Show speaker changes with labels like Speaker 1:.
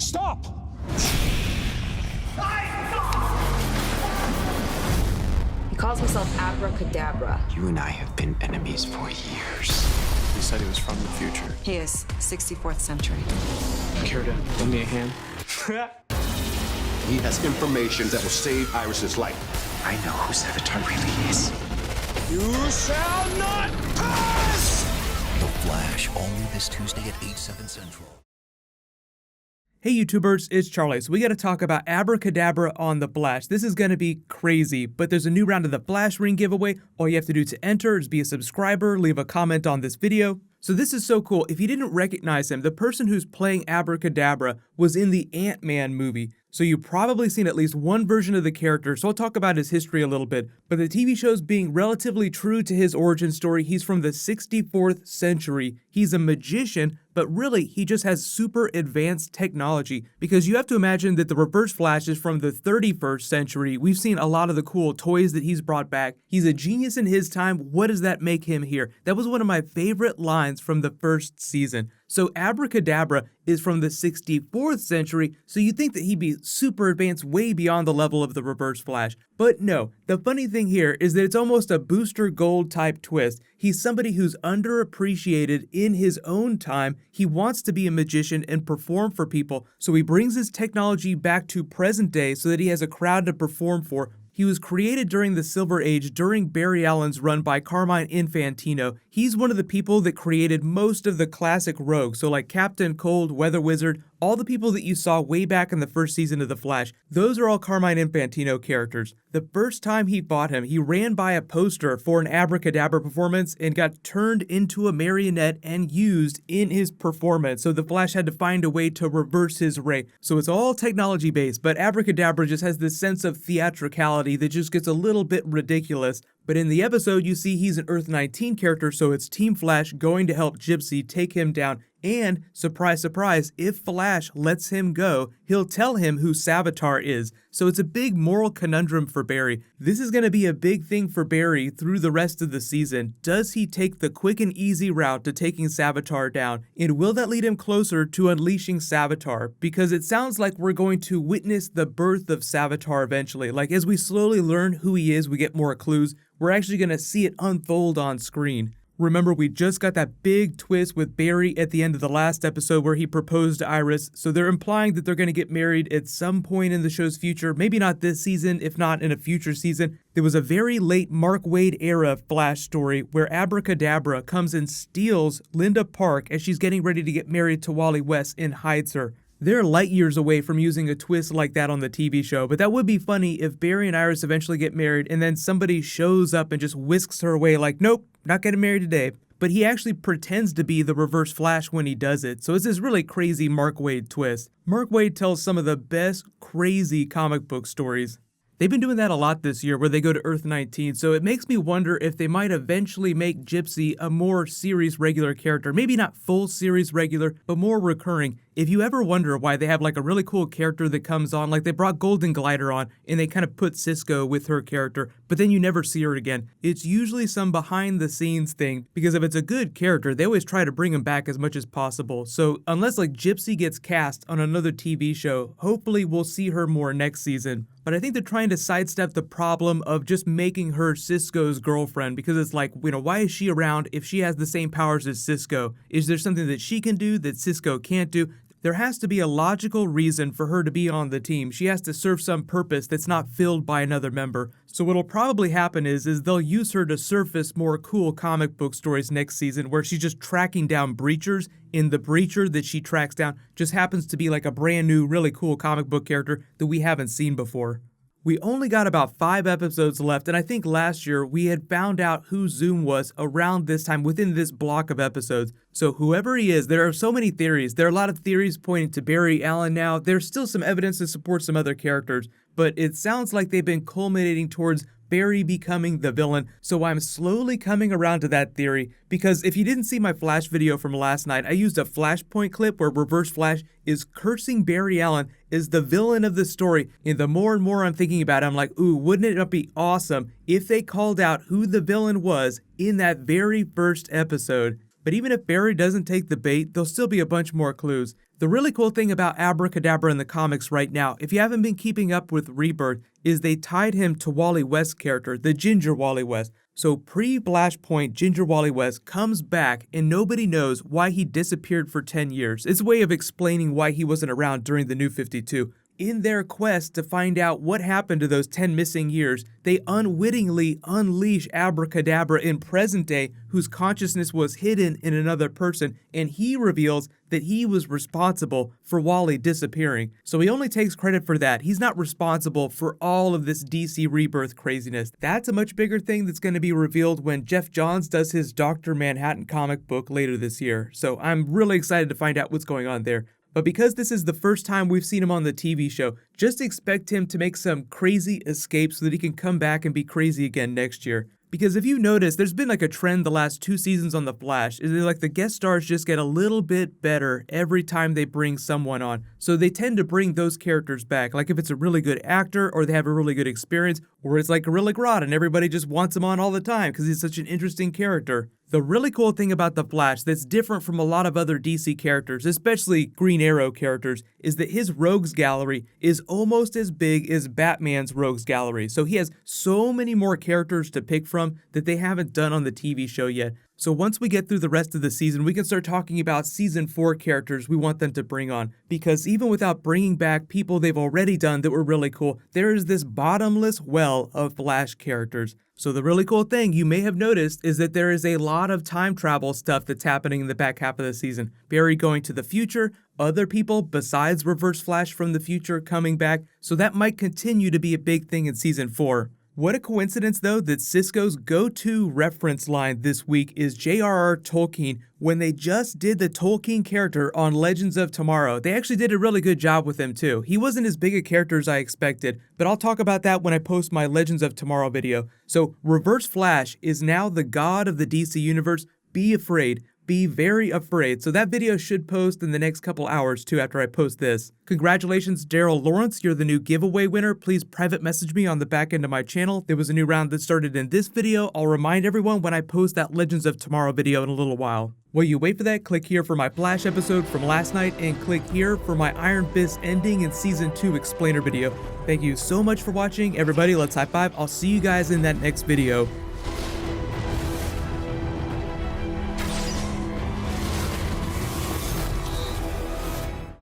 Speaker 1: Stop!
Speaker 2: He calls himself Abracadabra.
Speaker 3: You and I have been enemies for years.
Speaker 1: He said he was from the future.
Speaker 2: He is 64th century.
Speaker 1: Care to lend me a hand?
Speaker 4: He has information that will save Iris's life.
Speaker 3: I know who Savitar really is.
Speaker 1: You shall not pass!
Speaker 5: The Flash, only this Tuesday at 8/7 Central.
Speaker 6: Hey YouTubers, it's Charlie. So we got to talk about Abracadabra on The Flash. This is going to be crazy, but there's a new round of the Flash ring giveaway. All you have to do to enter is be a subscriber, leave a comment on this video. So this is so cool. If you didn't recognize him, the person who's playing Abracadabra was in the Ant-Man movie. So you've probably seen at least one version of the character, so I'll talk about his history a little bit. But the TV show's being relatively true to his origin story. He's from the 64th century. He's a magician, but really he just has super advanced technology, because you have to imagine that the Reverse Flash is from the 31st century. We've seen a lot of the cool toys that he's brought back. He's a genius in his time. What does that make him here? That was one of my favorite lines from the first season. So Abracadabra is from the 64th century, so you'd think that he'd be super advanced, way beyond the level of the Reverse Flash. But no, the funny thing here is that it's almost a Booster Gold type twist. He's somebody who's underappreciated in his own time. He wants to be a magician and perform for people, so he brings his technology back to present day so that he has a crowd to perform for. He was created during the Silver Age, during Barry Allen's run by Carmine Infantino. He's one of the people that created most of the classic rogues, so like Captain Cold, Weather Wizard, all the people that you saw way back in the first season of The Flash, those are all Carmine Infantino characters. The first time he fought him, he ran by a poster for an Abracadabra performance and got turned into a marionette and used in his performance, so the Flash had to find a way to reverse his ray. So it's all technology based, but Abracadabra just has this sense of theatricality that just gets a little bit ridiculous. But in the episode, you see he's an Earth 19 character, so it's Team Flash going to help Gypsy take him down. And, surprise, surprise, if Flash lets him go, he'll tell him who Savitar is. So it's a big moral conundrum for Barry. This is going to be a big thing for Barry through the rest of the season. Does he take the quick and easy route to taking Savitar down? And will that lead him closer to unleashing Savitar? Because it sounds like we're going to witness the birth of Savitar eventually. Like, as we slowly learn who he is, we get more clues. We're actually going to see it unfold on screen. Remember, we just got that big twist with Barry at the end of the last episode where he proposed to Iris, so they're implying that they're going to get married at some point in the show's future, maybe not this season, if not in a future season. There was a very late Mark Waid era Flash story where Abracadabra comes and steals Linda Park as she's getting ready to get married to Wally West and hides her. They're light years away from using a twist like that on the TV show, but that would be funny if Barry and Iris eventually get married and then somebody shows up and just whisks her away like, nope, not getting married today. But he actually pretends to be the Reverse Flash when he does it, so it's this really crazy Mark Waid twist. Mark Waid tells some of the best crazy comic book stories. They've been doing that a lot this year where they go to Earth 19, so it makes me wonder if they might eventually make Gypsy a more series regular character. Maybe not full series regular, but more recurring. If you ever wonder why they have like a really cool character that comes on, like they brought Golden Glider on and they kind of put Cisco with her character, but then you never see her again. It's usually some behind the scenes thing, because if it's a good character, they always try to bring him back as much as possible. So unless like Gypsy gets cast on another TV show, hopefully we'll see her more next season. But I think they're trying to sidestep the problem of just making her Cisco's girlfriend, because it's like, you know, why is she around if she has the same powers as Cisco? Is there something that she can do that Cisco can't do? There has to be a logical reason for her to be on the team. She has to serve some purpose that's not filled by another member. So what'll probably happen is they'll use her to surface more cool comic book stories next season where she's just tracking down breachers, and the breacher that she tracks down just happens to be like a brand new, really cool comic book character that we haven't seen before. We only got about 5 episodes left, and I think last year we had found out who Zoom was around this time within this block of episodes. So whoever he is, there are so many theories. There are a lot of theories pointing to Barry Allen now. There's still some evidence to support some other characters, but it sounds like they've been culminating towards Barry becoming the villain, so I'm slowly coming around to that theory, because if you didn't see my Flash video from last night, I used a Flashpoint clip where Reverse Flash is cursing Barry Allen as the villain of the story, and the more and more I'm thinking about it, I'm like, ooh, wouldn't it be awesome if they called out who the villain was in that very first episode? but even if Barry doesn't take the bait, there'll still be a bunch more clues. The really cool thing about Abracadabra in the comics right now, if you haven't been keeping up with Rebirth, is they tied him to Wally West's character, the Ginger Wally West. So pre-Flashpoint, Ginger Wally West comes back and nobody knows why he disappeared for 10 years. It's a way of explaining why he wasn't around during the New 52. In their quest to find out what happened to those 10 missing years, they unwittingly unleash Abracadabra in present day, whose consciousness was hidden in another person, and he reveals that he was responsible for Wally disappearing. So he only takes credit for that. He's not responsible for all of this DC Rebirth craziness. That's a much bigger thing that's going to be revealed when Jeff Johns does his Dr. Manhattan comic book later this year. So I'm really excited to find out what's going on there. But because this is the first time we've seen him on the TV show, just expect him to make some crazy escapes so that he can come back and be crazy again next year. Because if you notice, there's been like a trend the last 2 seasons on The Flash, is that like the guest stars just get a little bit better every time they bring someone on. So they tend to bring those characters back, like if it's a really good actor, or they have a really good experience, or it's like Gorilla Grodd and everybody just wants him on all the time because he's such an interesting character. The really cool thing about The Flash that's different from a lot of other DC characters, especially Green Arrow characters, is that his rogues gallery is almost as big as Batman's rogues gallery. So he has so many more characters to pick from that they haven't done on the TV show yet. So once we get through the rest of the season, we can start talking about season 4 characters we want them to bring on. Because even without bringing back people they've already done that were really cool, there is this bottomless well of Flash characters. So the really cool thing you may have noticed is that there is a lot of time travel stuff that's happening in the back half of the season. Barry going to the future, other people besides Reverse Flash from the future coming back, so that might continue to be a big thing in season 4. What a coincidence though that Cisco's go-to reference line this week is J.R.R. Tolkien when they just did the Tolkien character on Legends of Tomorrow. They actually did a really good job with him too. He wasn't as big a character as I expected, but I'll talk about that when I post my Legends of Tomorrow video. So Reverse Flash is now the god of the DC Universe. Be afraid. Be very afraid. So that video should post in the next couple hours too after I post this. Congratulations, Daryl Lawrence. You're the new giveaway winner. Please private message me on the back end of my channel. There was a new round that started in this video. I'll remind everyone when I post that Legends of Tomorrow video in a little while. While you wait for that, click here for my Flash episode from last night and click here for my Iron Fist ending in season 2 explainer video. Thank you so much for watching. Everybody, let's high five. I'll see you guys in that next video.